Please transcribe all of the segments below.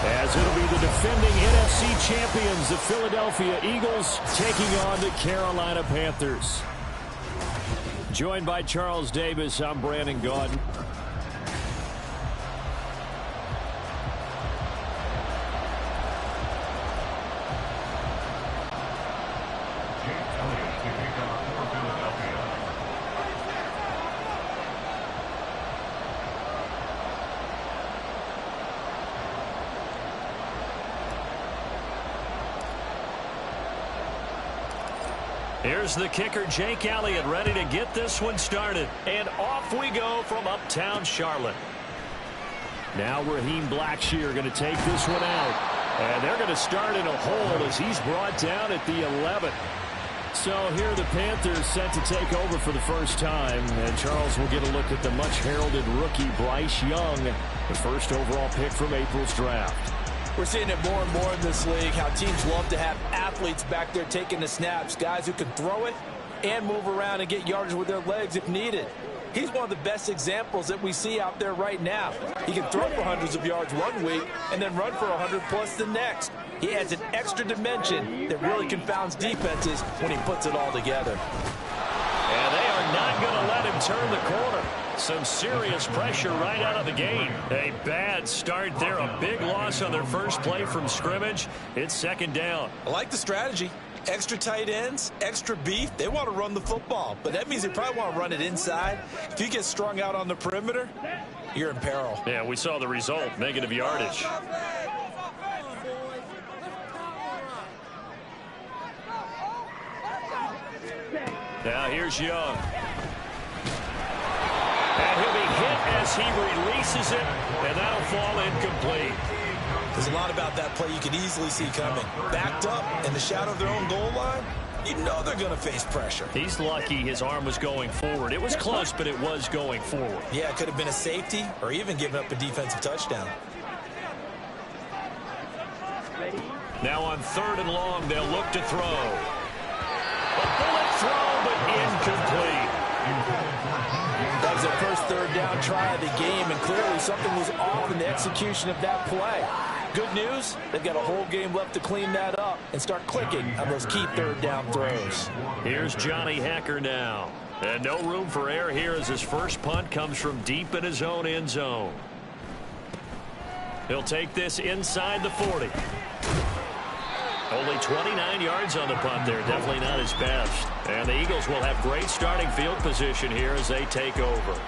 As it'll be the defending NFC champions, the Philadelphia Eagles, taking on the Carolina Panthers. Joined by Charles Davis, I'm Brandon Gaudin. Here's the kicker, Jake Elliott, ready to get this one started. And off we go from uptown Charlotte. Now Raheem Blackshear going to take this one out. And they're going to start in a hole as he's brought down at the 11. So here the Panthers set to take over for the first time. And Charles will get a look at the much-heralded rookie Bryce Young, the first overall pick from April's draft. We're seeing it more and more in this league, how teams love to have athletes back there taking the snaps, guys who can throw it and move around and get yardage with their legs if needed. He's one of the best examples that we see out there right now. He can throw for hundreds of yards one week and then run for 100+ the next. He adds an extra dimension that really confounds defenses when he puts it all together. And they are not going to let him turn the corner. Some serious pressure right out of the game. A bad start there. A big loss on their first play from scrimmage. It's second down. I like the strategy. Extra tight ends, extra beef. They want to run the football, but that means they probably want to run it inside. If you get strung out on the perimeter, you're in peril. Yeah, we saw the result. Negative yardage. Now here's Young. And he'll be hit as he releases it, and that'll fall incomplete. There's a lot about that play you could easily see coming. Backed up in the shadow of their own goal line, you know they're going to face pressure. He's lucky his arm was going forward. It was close, but it was going forward. Yeah, it could have been a safety or even given up a defensive touchdown. Now on 3rd and long, they'll look to throw. A bullet throw, but incomplete. That was their first 3rd down try of the game, and clearly something was off in the execution of that play. Good news, they've got a whole game left to clean that up and start clicking on those key 3rd down throws. Here's Johnny Hacker now. And no room for error here as his first punt comes from deep in his own end zone. He'll take this inside the 40. Only 29 yards on the punt there. Definitely not his best. And the Eagles will have great starting field position here as they take over.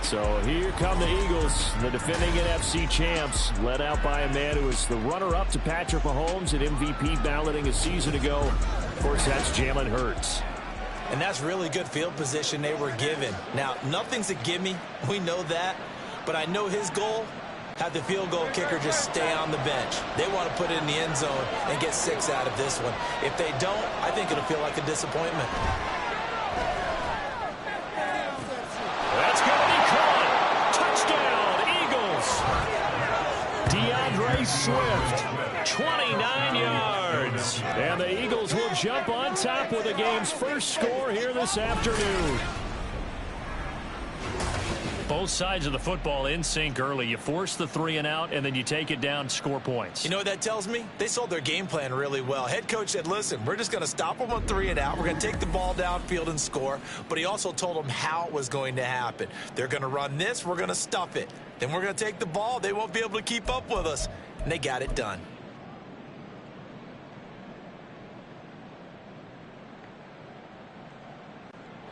So here come the Eagles, the defending NFC champs, led out by a man who was the runner-up to Patrick Mahomes at MVP balloting a season ago. Of course, that's Jalen Hurts. And that's really good field position they were given. Now, nothing's a gimme. We know that. But I know his goal, have the field goal kicker just stay on the bench. They want to put it in the end zone and get 6 out of this one. If they don't, I think it'll feel like a disappointment. That's going to be caught. Touchdown, Eagles. DeAndre Swift, 29 yards. And the Eagles will jump on top with the game's first score here this afternoon. Both sides of the football in sync early. You force the 3 and out, and then you take it down, score points. You know what that tells me? They sold their game plan really well. Head coach said, listen, we're just going to stop them on 3 and out. We're going to take the ball downfield and score. But he also told them how it was going to happen. They're going to run this. We're going to stuff it. Then we're going to take the ball. They won't be able to keep up with us. And they got it done.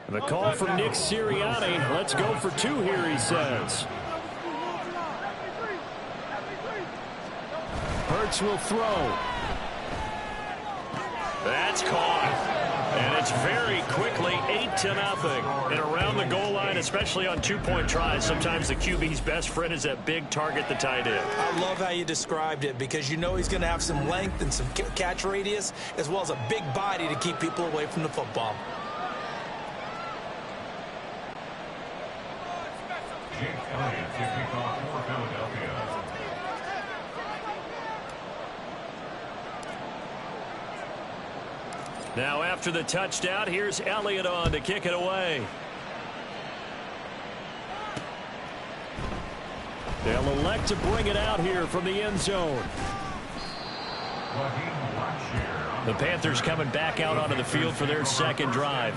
The call from Nick Sirianni. Let's go for 2 here, he says. Hurts will throw. That's caught. And it's very quickly 8-0. And around the goal line, especially on 2-point tries, sometimes the QB's best friend is that big target, the tight end. I love how you described it because you know he's going to have some length and some catch radius as well as a big body to keep people away from the football. Now after the touchdown, here's Elliott on to kick it away. They'll elect to bring it out here from the end zone. The Panthers coming back out onto the field for their second drive.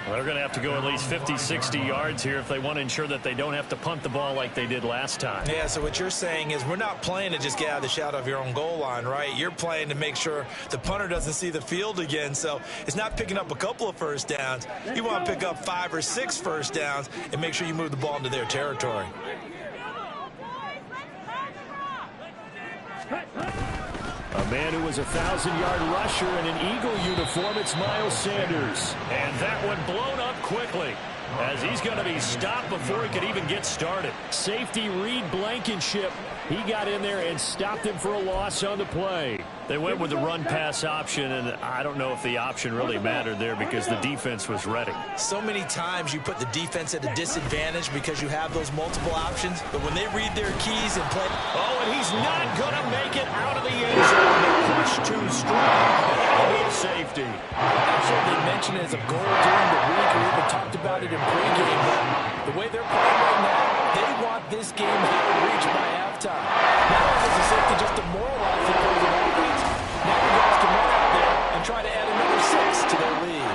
Well, they're going to have to go at least 50, 60 yards here if they want to ensure that they don't have to punt the ball like they did last time. Yeah, so what you're saying is we're not playing to just get out of the shadow of your own goal line, right? You're playing to make sure the punter doesn't see the field again. So it's not picking up a couple of first downs. You want to pick up 5 or 6 first downs and make sure you move the ball into their territory. A man who was a 1,000-yard rusher in an Eagle uniform, it's Miles Sanders. And that one blown up quickly as he's going to be stopped before he could even get started. Safety Reed Blankenship, he got in there and stopped him for a loss on the play. They went with the run-pass option, and I don't know if the option really mattered there because the defense was ready. So many times you put the defense at a disadvantage because you have those multiple options, but when they read their keys and play... Oh, and he's not going to make it out of the end zone. The push too strong. Only a safety. Actually, they mentioned it as a goal during the week. We even talked about it in pregame, but the way they're playing right now, they want this game out of reach by halftime. Not only does the safety just demoralize the opposing offense, now the guys can run out there and try to add another 6 to their lead.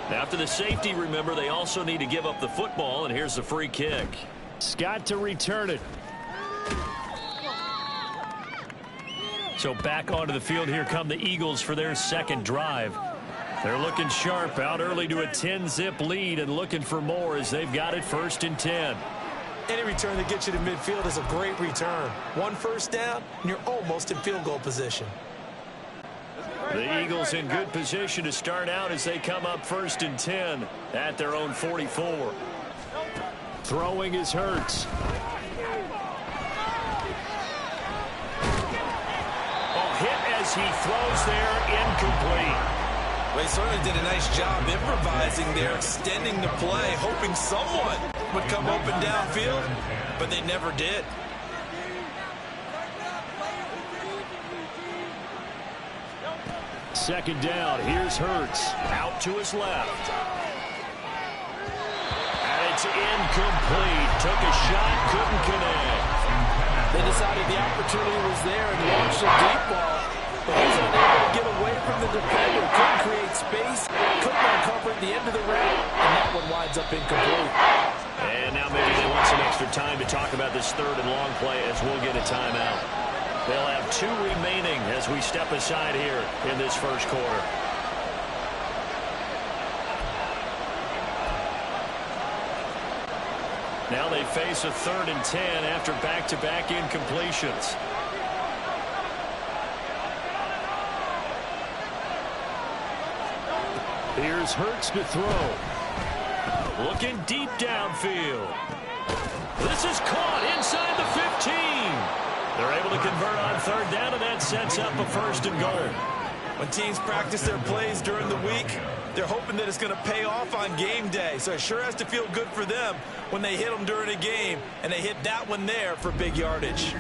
Now, after the safety, remember, they also need to give up the football, and here's the free kick. Scott to return it. So back onto the field, here come the Eagles for their second drive. They're looking sharp, out early to a 10-zip lead and looking for more as they've got it 1st and 10. Any return that gets you to midfield is a great return. 1 first down, and you're almost in field goal position. The Eagles in good position to start out as they come up 1st and 10 at their own 44. Throwing is Hurts. Hit as he throws there, incomplete. Well, he certainly did a nice job improvising there, extending the play, hoping someone would come open downfield, but they never did. Second down, here's Hurts, out to his left. And it's incomplete. Took a shot, couldn't connect. They decided the opportunity was there and launched a deep ball, but he was unable to get away from the defender. Couldn't create space, couldn't uncover at the end of the route, and that one winds up incomplete. And now maybe they want some extra time to talk about this 3rd and long play as we'll get a timeout. They'll have 2 remaining as we step aside here in this first quarter. Now they face a 3rd and 10 after back-to-back incompletions. Here's Hurts to throw. Looking deep downfield. This is caught inside the 15. They're able to convert on 3rd down, and that sets up a 1st and goal. When teams practice their plays during the week, they're hoping that it's going to pay off on game day. So it sure has to feel good for them when they hit them during a game, and they hit that one there for big yardage.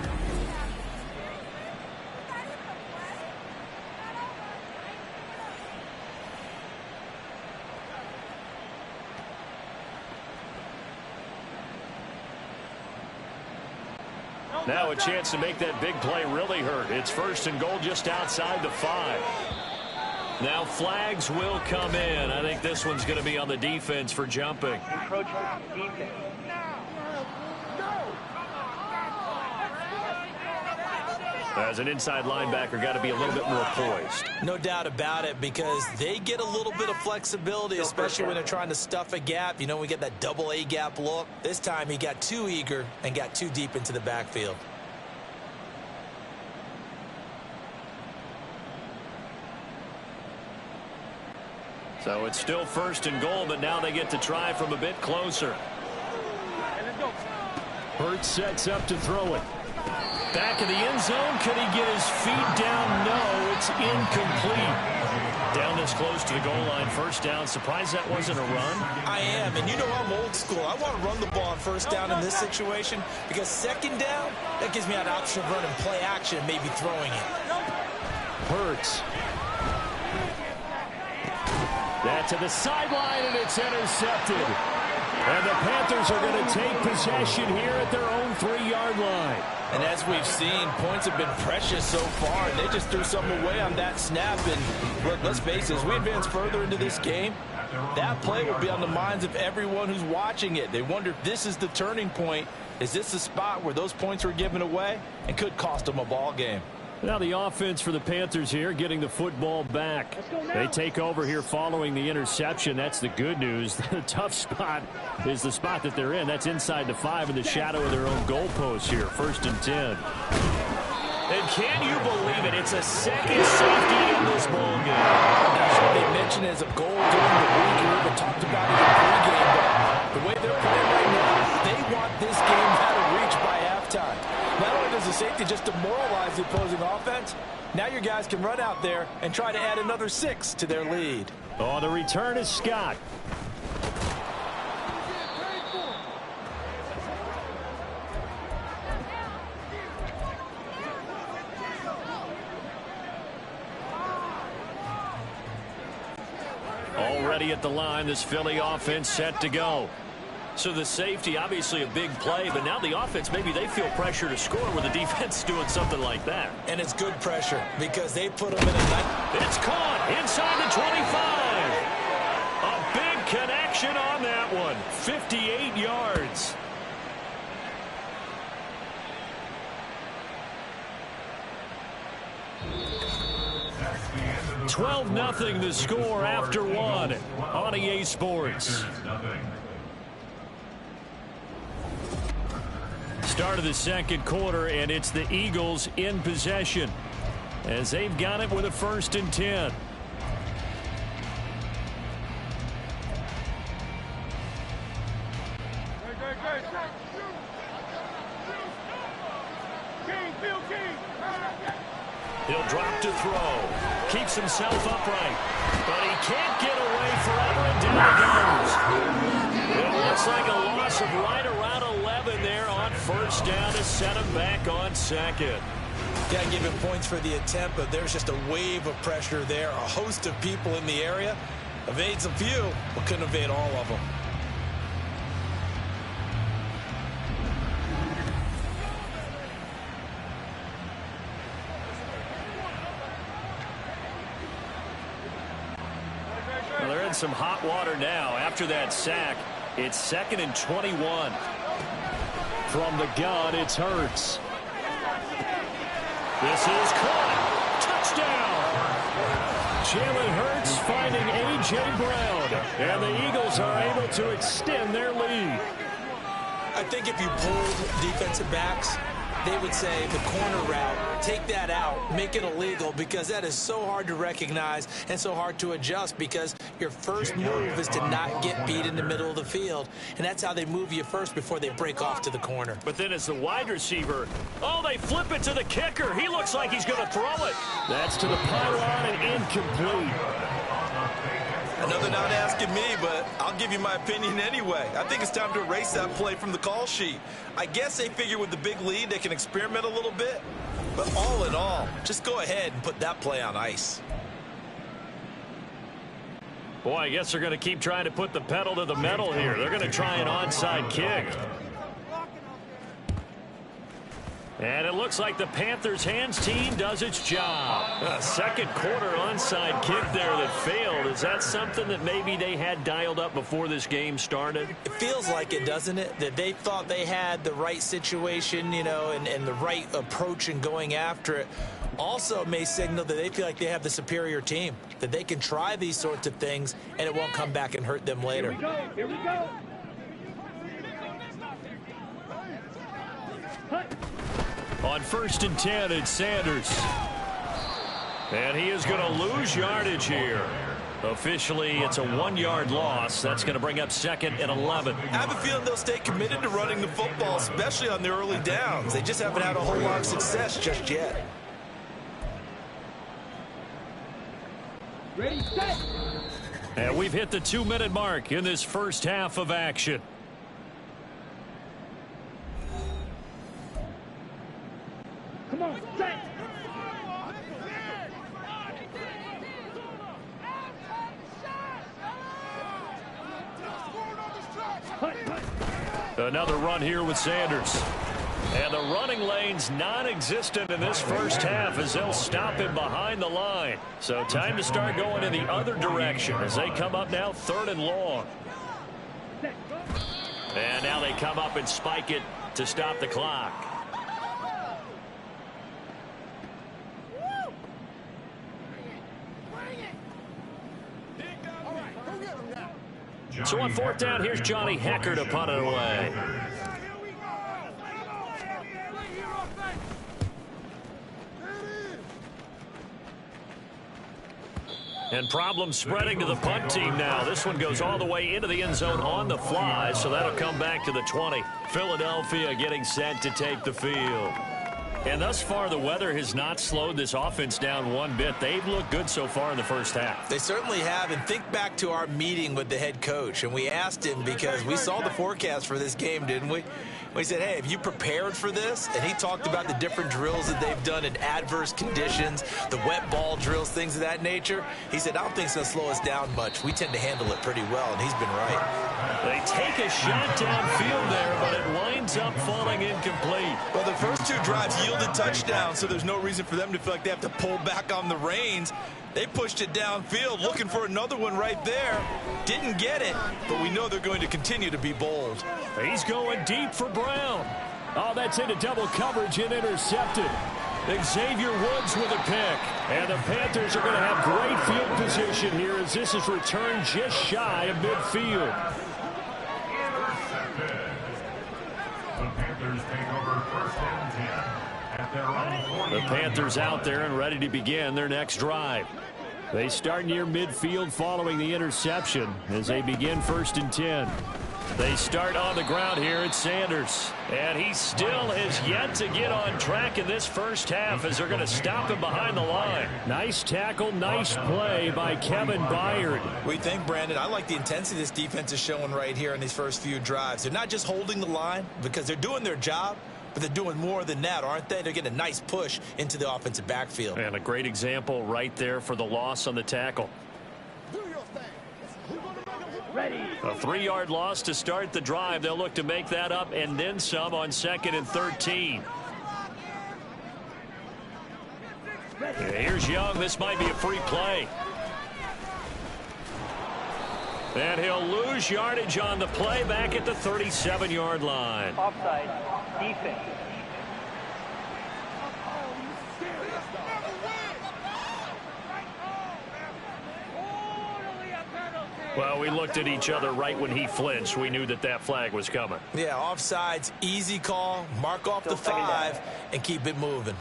Now a chance to make that big play really hurt. It's 1st and goal just outside the 5. Now flags will come in. I think this one's going to be on the defense for jumping. As an inside linebacker, got to be a little bit more poised. No doubt about it, because they get a little bit of flexibility, especially when they're trying to stuff a gap. You know, we get that double A gap look. This time he got too eager and got too deep into the backfield. So it's still 1st and goal, but now they get to try from a bit closer. Hurts sets up to throw it. Back in the end zone. Could he get his feet down? No, it's incomplete. Down this close to the goal line. 1st down. Surprised that wasn't a run? I am, and you know I'm old school. I want to run the ball on 1st down in this situation because 2nd down, That gives me an option of running play action, maybe throwing it. Hurts. That to the sideline, and it's intercepted. And the Panthers are going to take possession here at their own 3-yard line. And as we've seen, points have been precious so far, and they just threw something away on that snap. And look, let's face it, as we advance further into this game, that play will be on the minds of everyone who's watching it. They wonder if this is the turning point. Is this the spot where those points were given away and could cost them a ball game? Now the offense for the Panthers here getting the football back. They take over here following the interception. That's the good news. The tough spot is the spot that they're in. That's inside the 5 in the shadow of their own goalpost here. 1st and 10. And can you believe it? It's a second safety in this ball game. That's what they mentioned as a goal during the week. We even talked about it in the pregame. But the way they're playing right now, they want this game out of reach by halftime. Not only does the safety just demoralize the opposing offense, now your guys can run out there and try to add another 6 to their lead. Oh, the return is Scott. Already at the line, this Philly offense set to go. So the safety, obviously a big play, but now the offense, maybe they feel pressure to score where the defense is doing something like that. And it's good pressure because they put them in a night. It's caught inside the 25. A big connection on that one. 58 yards. $12-0 the score after 1 on EA Sports. Start of the second quarter, and it's the Eagles in possession as they've got it with a 1st and 10. He'll drop to throw. Keeps himself upright, but he can't get away forever, and down he goes. It looks like a loss of right around 11 there on 1st down to set him back on 2nd. Got to give him points for the attempt, but there's just a wave of pressure there. A host of people in the area. Evades a few, but couldn't evade all of them. Well, they're in some hot water now. After that sack, it's 2nd and 21. From the gun, it's Hurts. This is caught. Touchdown. Jalen Hurts finding A.J. Brown. And the Eagles are able to extend their lead. I think if you pulled defensive backs, they would say the corner route, take that out, make it illegal, because that is so hard to recognize and so hard to adjust, because your first move is to not get beat in the middle of the field, and that's how they move you first before they break off to the corner. But then as the wide receiver, oh, they flip it to the kicker. He looks like he's going to throw it. That's to the pylon and incomplete. Another not asking me, but I'll give you my opinion anyway. I think it's time to erase that play from the call sheet. I guess they figure with the big lead they can experiment a little bit. But all in all, just go ahead and put that play on ice. Boy, I guess they're going to keep trying to put the pedal to the metal here. They're going to try an onside kick. And it looks like the Panthers hands team does its job. A second quarter onside kick there that failed. Is that something that maybe they had dialed up before this game started? It feels like it, doesn't it? That they thought they had the right situation, you know, and the right approach in going after it. Also may signal that they feel like they have the superior team, that they can try these sorts of things and it won't come back and hurt them later. Here we go. Here we go. On 1st and 10, it's Sanders. And he is going to lose yardage here. Officially, it's a 1-yard loss. That's going to bring up 2nd and 11. I have a feeling they'll stay committed to running the football, especially on the early downs. They just haven't had a whole lot of success just yet. Ready, set. And we've hit the 2-minute mark in this first half of action. Another run here with Sanders. And the running lane's non-existent in this first half as they'll stop him behind the line. So time to start going in the other direction as they come up now 3rd and long. And now they come up and spike it to stop the clock. So on 4th down, here's Johnny Hecker to punt it away. And problems spreading to the punt team now. This one goes all the way into the end zone on the fly, so that'll come back to the 20. Philadelphia getting set to take the field. And thus far, the weather has not slowed this offense down one bit. They've looked good so far in the first half. They certainly have. And think back to our meeting with the head coach. And we asked him because we saw the forecast for this game, didn't we? We said, hey, have you prepared for this? And he talked about the different drills that they've done in adverse conditions, the wet ball drills, things of that nature. He said, I don't think it's going to slow us down much. We tend to handle it pretty well, and he's been right. They take a shot downfield there, but it winds up falling incomplete. Well, the first 2 drives yielded touchdowns, so there's no reason for them to feel like they have to pull back on the reins. They pushed it downfield, looking for another one right there. Didn't get it, but we know they're going to continue to be bold. He's going deep for Brown. Oh, that's into double coverage and intercepted. Xavier Woods with a pick. And the Panthers are going to have great field position here as this is returned just shy of midfield. The Panthers take over 1st and 10 at their own 40. The Panthers out there and ready to begin their next drive. They start near midfield following the interception as they begin 1st and 10. They start on the ground here at Sanders. And he still has yet to get on track in this first half as they're going to stop him behind the line. Nice tackle, nice play by Kevin Byard. We think, Brandon, I like the intensity this defense is showing right here in these first few drives. They're not just holding the line because they're doing their job, but they're doing more than that, aren't they? They're getting a nice push into the offensive backfield. And a great example right there for the loss on the tackle. A 3-yard loss to start the drive. They'll look to make that up and then some on 2nd and 13. Here's Young. This might be a free play. And he'll lose yardage on the play back at the 37-yard line. Offside, defense. Well, we looked at each other right when he flinched. We knew that that flag was coming. Yeah, offsides, easy call. Mark off the 5 and keep it moving.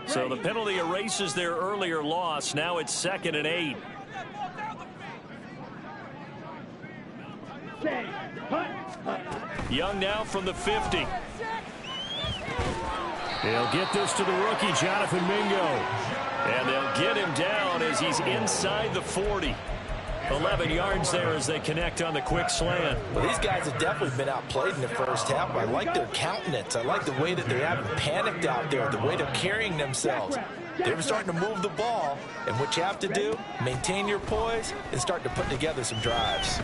So the penalty erases their earlier loss. Now it's 2nd and 8. Young now from the 50. They'll get this to the rookie, Jonathan Mingo. And they'll get him down as he's inside the 40. 11 yards there as they connect on the quick slant. Well, these guys have definitely been outplayed in the first half. I like their countenance. I like the way that they haven't panicked out there, the way they're carrying themselves. They're starting to move the ball, and what you have to do, maintain your poise and start to put together some drives.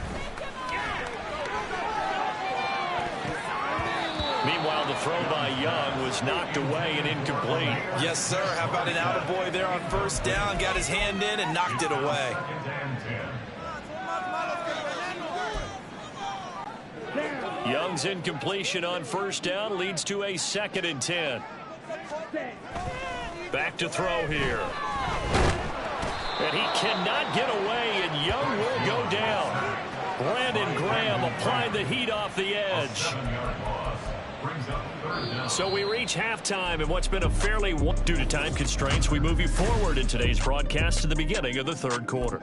Meanwhile, the throw by Young was knocked away and incomplete. Yes, sir. How about an attaboy there on 1st down? Got his hand in and knocked it away. Young's incompletion on 1st down leads to a 2nd and 10. Back to throw here. And he cannot get away, and Young will go down. Brandon Graham applied the heat off the edge. So we reach halftime in what's been a fairly... Due to time constraints, we move you forward in today's broadcast to the beginning of the 3rd quarter.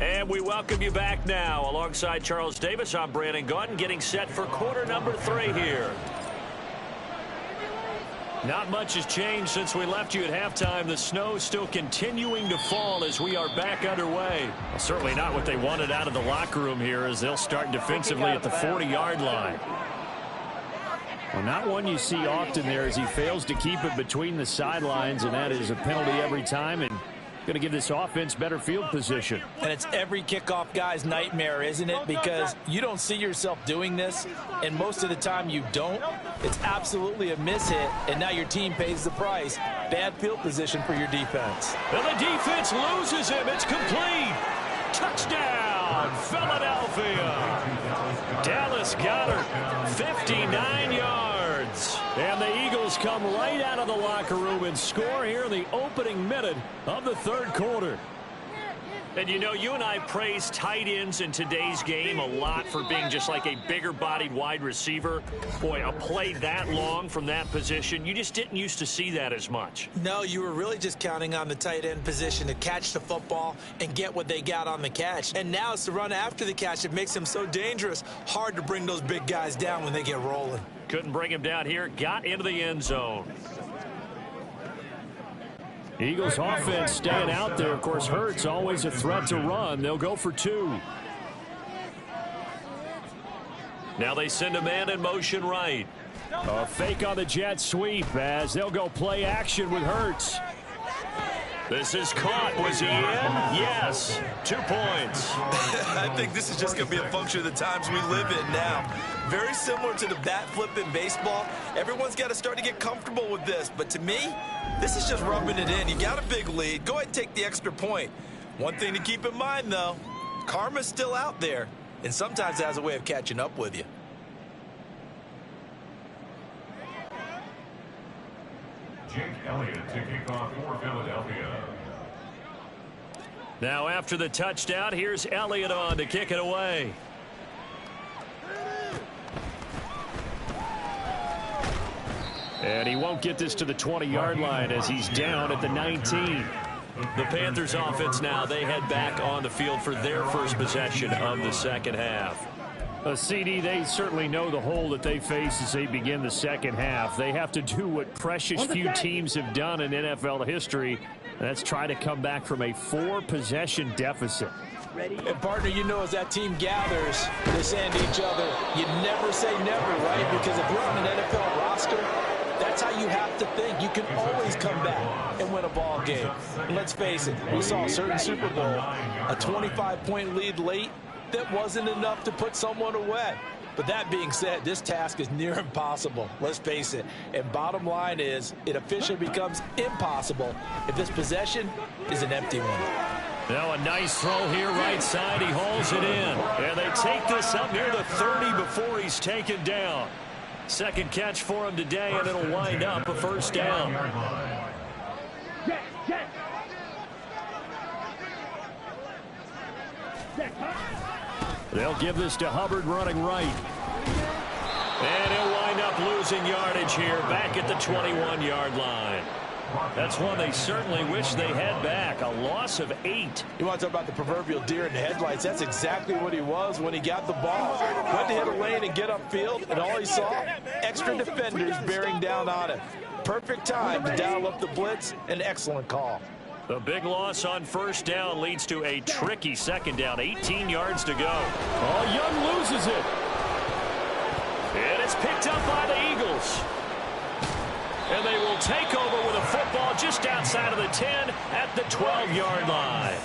And we welcome you back now. Alongside Charles Davis, I'm Brandon Gaudin, getting set for quarter number 3 here. Not much has changed since we left you at halftime. The snow still continuing to fall as we are back underway. Well, certainly not what they wanted out of the locker room here as they'll start defensively at the 40-yard line. Well, not one you see often there as he fails to keep it between the sidelines, and that is a penalty every time and going to give this offense better field position. And it's every kickoff guy's nightmare, isn't it? Because you don't see yourself doing this, and most of the time you don't. It's absolutely a mishit, and now your team pays the price. Bad field position for your defense. And the defense loses him. It's complete. Touchdown, Philadelphia. Dallas Goedert, 59 yards. And the Eagles come right out of the locker room and score here in the opening minute of the third quarter. And you know, you and I praise tight ends in today's game a lot for being just like a bigger-bodied wide receiver. Boy, a play that long from that position, you just didn't used to see that as much. No, you were really just counting on the tight end position to catch the football and get what they got on the catch. And now it's the run after the catch that makes him so dangerous. Hard to bring those big guys down when they get rolling. Couldn't bring him down here. Got into the end zone. Eagles offense staying out there. Of course, Hurts always a threat to run. They'll go for 2. Now they send a man in motion right. A fake on the jet sweep as they'll go play action with Hurts. This is caught. Was he in? Yes. 2 points. I think this is just going to be a function of the times we live in now. Very similar to the bat flip in baseball. Everyone's got to start to get comfortable with this. But to me, this is just rubbing it in. You got a big lead. Go ahead and take the extra point. One thing to keep in mind, though, karma's still out there. And sometimes it has a way of catching up with you. Jake Elliott to kick off for Philadelphia. Now after the touchdown, here's Elliott on to kick it away. And he won't get this to the 20-yard line as he's down at the 19. The Panthers offense now, they head back on the field for their first possession of the second half. CD, they certainly know the hole that they face as they begin the second half. They have to do what precious few teams have done in NFL history. That's try to come back from a 4-possession deficit. And partner, you know, as that team gathers, they say to each other, you never say never, right? Because if you're on an NFL roster, that's how you have to think. You can always come back and win a ball game. And let's face it, we saw a certain Super Bowl, a 25-point lead late, that wasn't enough to put someone away. But that being said, this task is near impossible. Let's face it. And bottom line is, it officially becomes impossible if this possession is an empty one. Now a nice throw here right side. He hauls it in. And they take this up near the 30 before he's taken down. Second catch for him today, and it'll wind up a first down. They'll give this to Hubbard running right. And he'll wind up losing yardage here back at the 21-yard line. That's one they certainly wish they had back. A loss of 8. You want to talk about the proverbial deer in the headlights? That's exactly what he was when he got the ball. Went to hit a lane and get upfield, and all he saw, extra defenders bearing down on him. Perfect time to dial up the blitz. An excellent call. The big loss on first down leads to a tricky second down. 18 yards to go. Oh, Young loses it. And it's picked up by the Eagles. And they will take over with a football just outside of the 10 at the 12-yard line.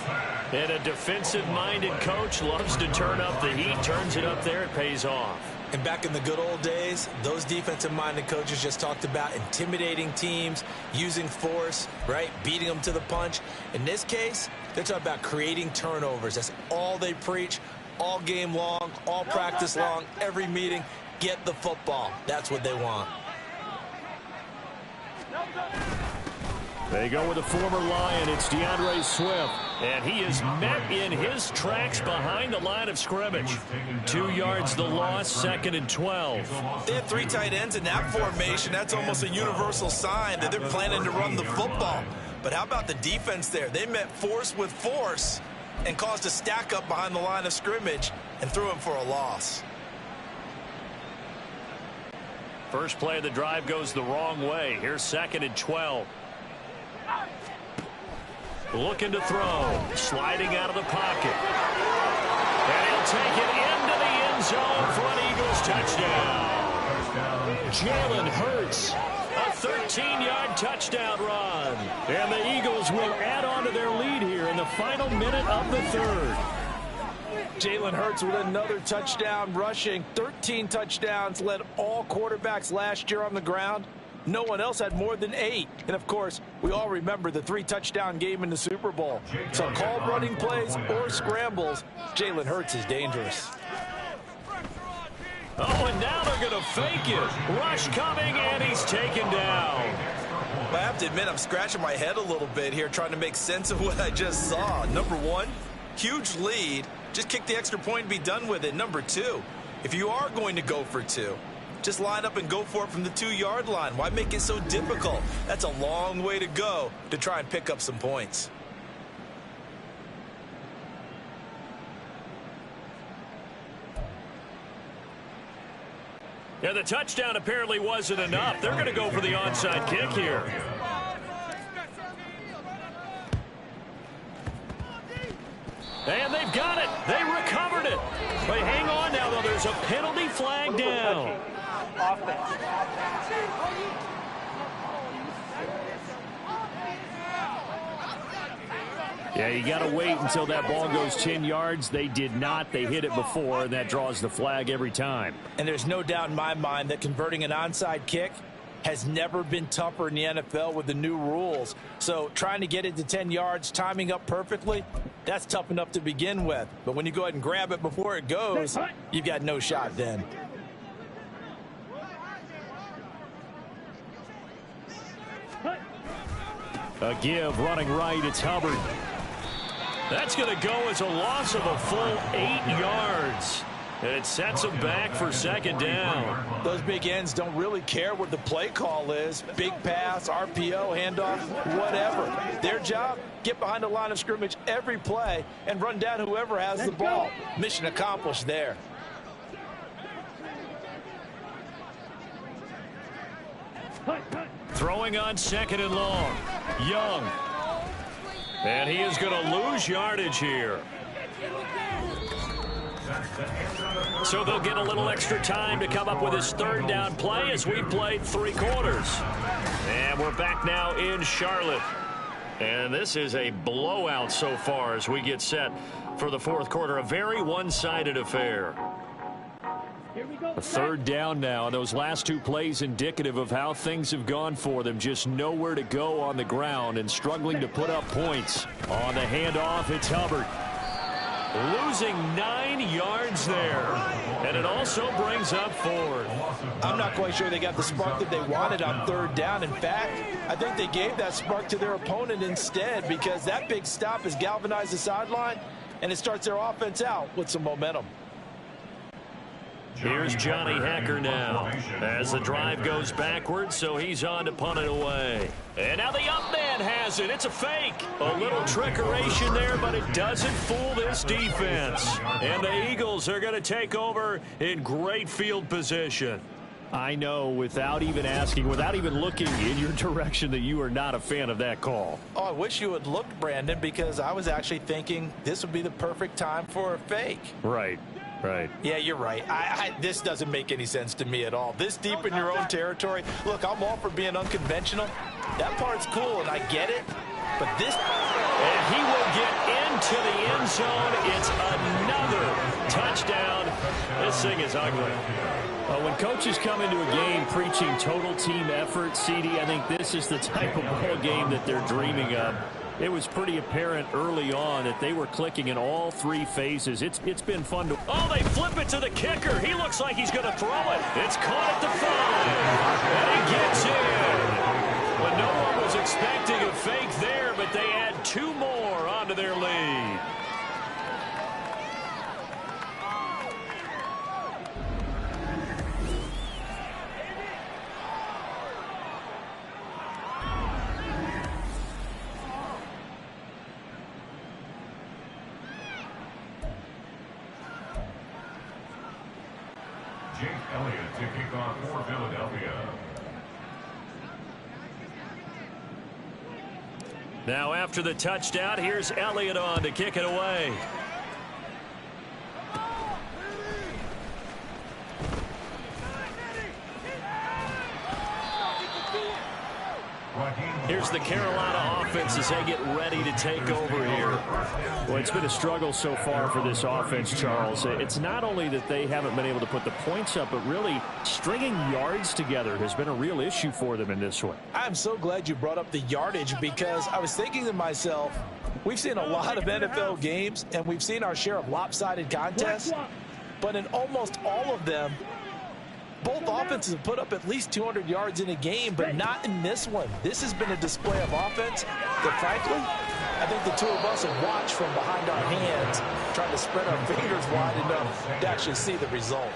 And a defensive-minded coach loves to turn up the heat, turns it up there, it pays off. And back in the good old days, those defensive-minded coaches just talked about intimidating teams, using force, right, beating them to the punch. In this case, they're talking about creating turnovers. That's all they preach all game long, all practice long, every meeting. Get the football. That's what they want. They go with a former Lion. It's DeAndre Swift. And he is met in his tracks behind the line of scrimmage. 2 yards the loss, 2nd and 12. They have 3 tight ends in that formation. That's almost a universal sign that they're planning to run the football. But how about the defense there? They met force with force and caused a stack up behind the line of scrimmage and threw him for a loss. First play of the drive goes the wrong way. Here's 2nd and 12. Looking to throw. Sliding out of the pocket. And he'll take it into the end zone for an Eagles touchdown. Jalen Hurts. A 13-yard touchdown run. And the Eagles will add on to their lead here in the final minute of the third. Jalen Hurts with another touchdown rushing. 13 touchdowns, led all quarterbacks last year on the ground. No one else had more than 8. And, of course, we all remember the 3-touchdown game in the Super Bowl. So call running plays or scrambles, Jalen Hurts is dangerous. Oh, and now they're going to fake it. Rush coming, and he's taken down. I have to admit, I'm scratching my head a little bit here trying to make sense of what I just saw. Number one, huge lead. Just kick the extra point and be done with it. Number two, if you are going to go for 2, just line up and go for it from the 2-yard line. Why make it so difficult? That's a long way to go to try and pick up some points. Yeah, the touchdown apparently wasn't enough. They're going to go for the onside kick here. And they've got it. They recovered it. But hang on now, though. There's a penalty flag down. Yeah, you got to wait until that ball goes 10 yards. They did not. They hit it before, and that draws the flag every time. And there's no doubt in my mind that converting an onside kick has never been tougher in the NFL with the new rules. So trying to get it to 10 yards, timing up perfectly, that's tough enough to begin with. But when you go ahead and grab it before it goes, you've got no shot then. A give running right. It's Hubbard. That's going to go as a loss of a full 8 yards. And it sets them back for 2nd down. Those big ends don't really care what the play call is. Big pass, RPO, handoff, whatever. Their job, get behind the line of scrimmage every play and run down whoever has the ball. Mission accomplished there. Throwing on 2nd and long. Young. And he is going to lose yardage here. So they'll get a little extra time to come up with his 3rd down play as we played 3 quarters. And we're back now in Charlotte. And this is a blowout so far as we get set for the 4th quarter. A very one-sided affair. A 3rd down now, and those last 2 plays indicative of how things have gone for them. Just nowhere to go on the ground and struggling to put up points. On the handoff, it's Hubbard. Losing 9 yards there. And it also brings up 4th. I'm not quite sure they got the spark that they wanted on 3rd down. In fact, I think they gave that spark to their opponent instead, because that big stop has galvanized the sideline, and it starts their offense out with some momentum. Here's Johnny Hacker now as the drive goes backwards, so he's on to punt it away. And now the up man has it. It's a fake. A little trickeration there, but it doesn't fool this defense. And the Eagles are going to take over in great field position. I know, without even asking, without even looking in your direction, that you are not a fan of that call. Oh, I wish you had looked, Brandon, because I was actually thinking this would be the perfect time for a fake. Right. Right. Yeah, you're right. This doesn't make any sense to me at all. This deep in your own territory. Look, I'm all for being unconventional. That part's cool, and I get it. But this... And he will get into the end zone. It's another touchdown. This thing is ugly. When coaches come into a game preaching total team effort, CD, I think this is the type of ball game that they're dreaming of. It was pretty apparent early on that they were clicking in all 3 phases. It's been fun to... Oh, they flip it to the kicker. He looks like he's going to throw it. It's caught at the 5. And he gets in. But no one was expecting a fake there, but they add 2 more onto their lead. Jake Elliott to kick off for Philadelphia. Now after the touchdown, here's Elliott on to kick it away. Here's the Carolina offense as they get ready to take over here. Well, it's been a struggle so far for this offense, Charles. It's not only that they haven't been able to put the points up, but really stringing yards together has been a real issue for them in this one. I'm so glad you brought up the yardage, because I was thinking to myself, we've seen a lot of NFL games, and we've seen our share of lopsided contests, but in almost all of them, both offenses have put up at least 200 yards in a game, but not in this one. This has been a display of offense that, frankly, I think the two of us have watched from behind our hands, trying to spread our fingers wide enough to actually see the result.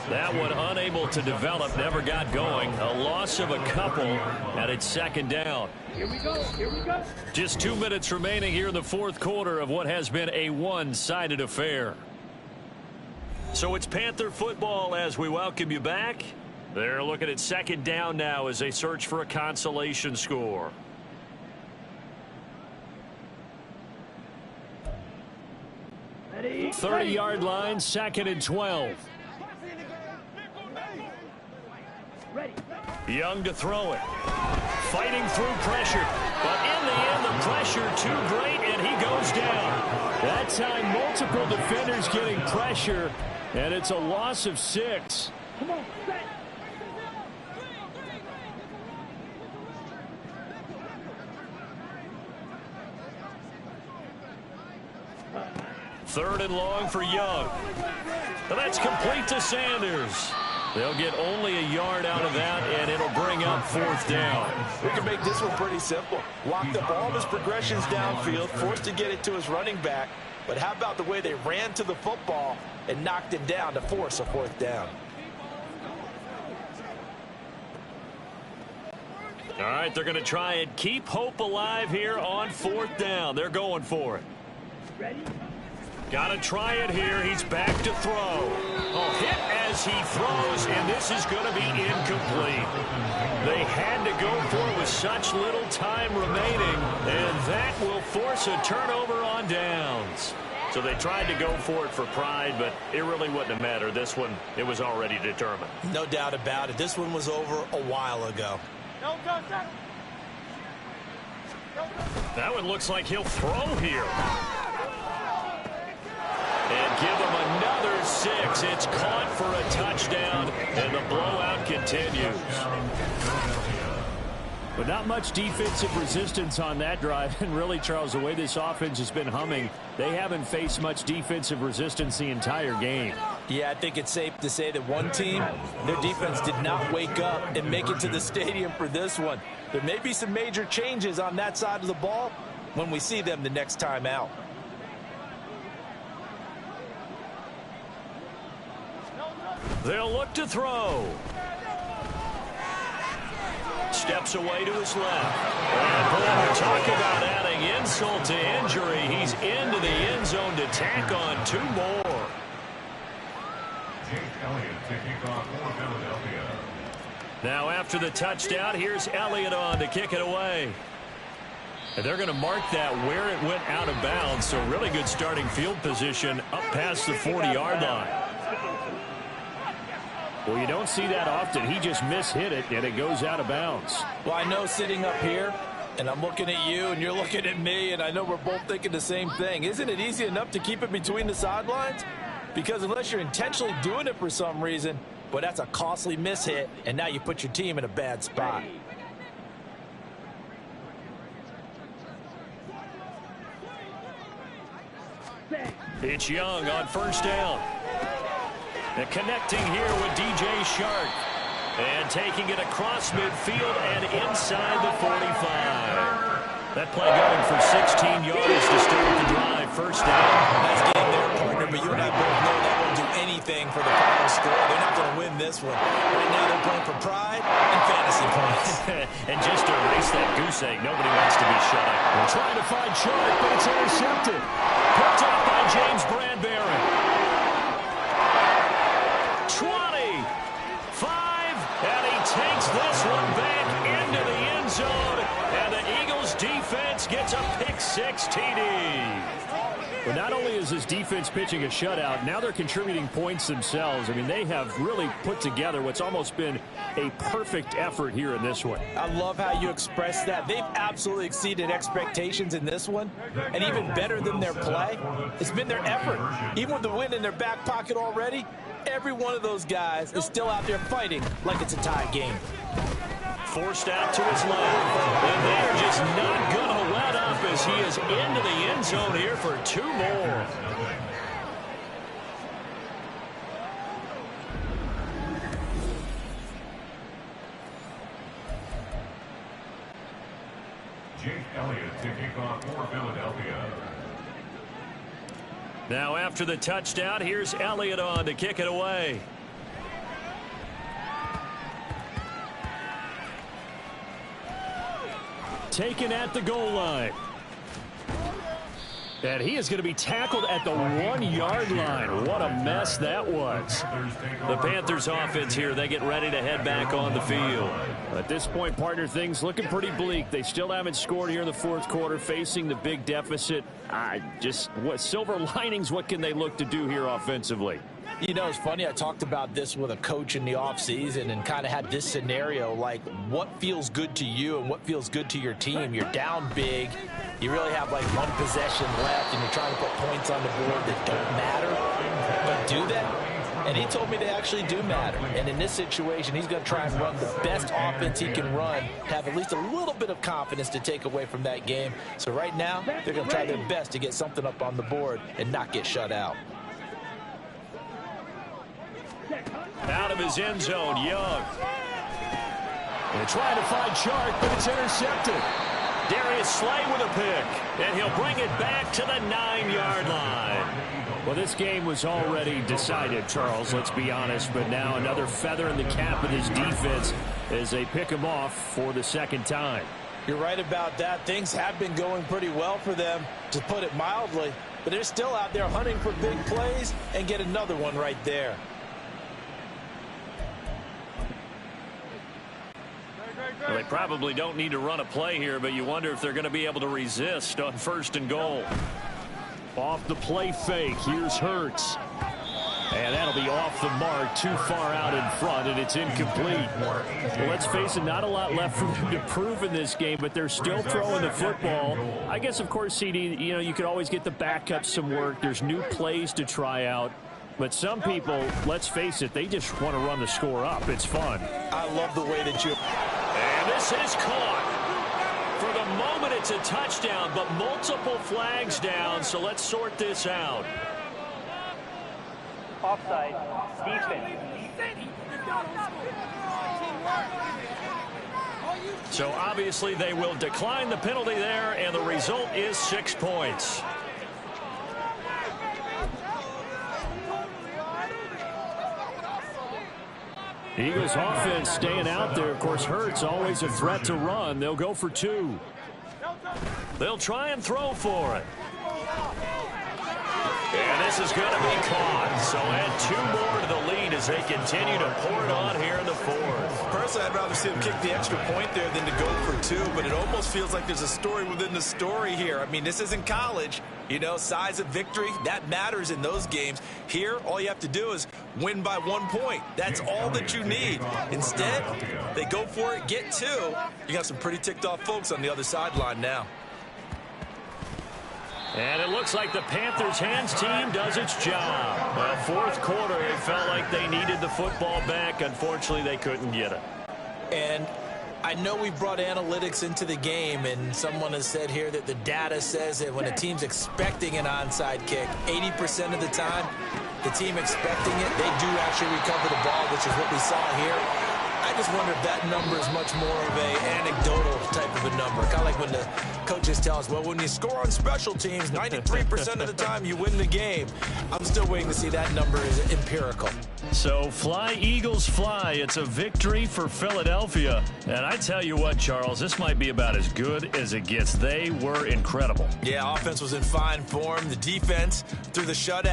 That one unable to develop, never got going. A loss of a couple, and it's second down. Here we go. Here we go. Just 2 minutes remaining here in the fourth quarter of what has been a one-sided affair. So it's Panther football as we welcome you back. They're looking at second down now as they search for a consolation score. Ready. 30-yard line, second and 12. Ready. Young to throw it. Fighting through pressure. But in the end, the pressure too great, and he goes down. That time, multiple defenders getting pressure, and it's a loss of 6. Come on, set. Third and long for Young. And that's complete to Sanders. They'll get only a yard out of that, and it'll bring up fourth down. We can make this one pretty simple. Locked up all of his progressions downfield, forced to get it to his running back. But how about the way they ran to the football and knocked him down to force a fourth down? All right, they're going to try and keep hope alive here on fourth down. They're going for it. Ready. Got to try it here. He's back to throw. Oh, hit as he throws, and this is going to be incomplete. They had to go for it with such little time remaining, and that will force a turnover on downs. So they tried to go for it for pride, but it really wouldn't have mattered. This one, it was already determined. No doubt about it. This one was over a while ago. That one looks like he'll throw here. And give him another 6. It's caught for a touchdown, and the blowout continues. But not much defensive resistance on that drive. And really, Charles, the way this offense has been humming, they haven't faced much defensive resistance the entire game. Yeah, I think it's safe to say that one team, their defense did not wake up and make it to the stadium for this one. There may be some major changes on that side of the ball when we see them the next time out. They'll look to throw. Steps away to his left. And boy, talk about adding insult to injury. He's into the end zone to tack on 2 more. Jake Elliott to kick off for Philadelphia. Now after the touchdown, here's Elliott on to kick it away. And they're going to mark that where it went out of bounds. So really good starting field position up past the 40-yard line. Well, you don't see that often. He just mishit it, and it goes out of bounds. Well, I know sitting up here, and I'm looking at you, and you're looking at me, and I know we're both thinking the same thing. Isn't it easy enough to keep it between the sidelines? Because unless you're intentionally doing it for some reason, but that's a costly mishit, and now you put your team in a bad spot. It's Young on first down. And connecting here with DJ Shark. And taking it across midfield and inside the 45. That play going for 16 yards to start the drive. First down. Nice game there, partner, but you and I both know that won't do anything for the final score. They're not going to win this one. Right now they're playing for pride and fantasy points. And just to erase that goose egg, nobody wants to be shut up. We're trying to find Shark, but it's intercepted. Picked up by James Bradbury. 20. next TD. But not only is this defense pitching a shutout, now they're contributing points themselves. I mean, they have really put together what's almost been a perfect effort here in this one. I love how you express that. They've absolutely exceeded expectations in this one, and even better than their play, it's been their effort. Even with the win in their back pocket already, every one of those guys is still out there fighting like it's a tie game. Forced out to his left, and they're just not going to let up as he is into the end zone here for 2 more. Jake Elliott to kick off for Philadelphia. Now after the touchdown, here's Elliott on to kick it away. Taken at the goal line. And he is going to be tackled at the 1-yard line. What a mess that was. The Panthers offense here, they get ready to head back on the field. At this point, partner, things looking pretty bleak. They still haven't scored here in the 4th quarter, facing the big deficit. What silver linings, what can they look to do here offensively? You know, it's funny, I talked about this with a coach in the offseason and kind of had this scenario, like what feels good to you and what feels good to your team. You're down big. You really have like 1 possession left, and you're trying to put points on the board that don't matter. But do that? And he told me they actually do matter. And in this situation, he's going to try and run the best offense he can run, have at least a little bit of confidence to take away from that game. So right now, they're going to try their best to get something up on the board and not get shut out. Out of his end zone, Young. They're trying to find Chark, but it's intercepted. Darius Slay with a pick, and he'll bring it back to the 9-yard line. Well, this game was already decided, Charles, let's be honest, but now another feather in the cap of this defense as they pick him off for the 2nd time. You're right about that. Things have been going pretty well for them, to put it mildly, but they're still out there hunting for big plays and get another one right there. Well, they probably don't need to run a play here, but you wonder if they're going to be able to resist on 1st and goal. Off the play fake, here's Hurts. And that'll be off the mark, too far out in front, and it's incomplete. Well, let's face it, not a lot left for them to prove in this game, but they're still throwing the football. I guess, of course, CD, you could always get the backups some work. There's new plays to try out. But some people, let's face it, they just want to run the score up. It's fun. I love the way that you... And this is caught. For the moment, it's a touchdown, but multiple flags down, so let's sort this out. Offside. Defense. So obviously they will decline the penalty there, and the result is 6 points. Eagles offense staying out there. Of course, Hurts always a threat to run. They'll go for 2. They'll try and throw for it. And this is going to be caught. So add 2 more to the lead as they continue to pour it on here in the 4th. Personally, I'd rather see them kick the extra point there than to go for 2, but it almost feels like there's a story within the story here. I mean, this isn't college. You know, size of victory, that matters in those games. Here, all you have to do is win by 1 point. That's all that you need. Instead, they go for it, get 2. You got some pretty ticked off folks on the other sideline now. And it looks like the Panthers' hands team does its job. Well, 4th quarter, it felt like they needed the football back. Unfortunately, they couldn't get it. And I know we brought analytics into the game, and someone has said here that the data says that when a team's expecting an onside kick, 80% of the time, the team expecting it, they do actually recover the ball, which is what we saw here. I just wonder if that number is much more of a anecdotal type of a number. Kind of like when the coaches tell us, well, when you score on special teams, 93% of the time you win the game. I'm still waiting to see that number is empirical. So fly, Eagles, fly. It's a victory for Philadelphia. And I tell you what, Charles, this might be about as good as it gets. They were incredible. Yeah, offense was in fine form. The defense, through the shutout,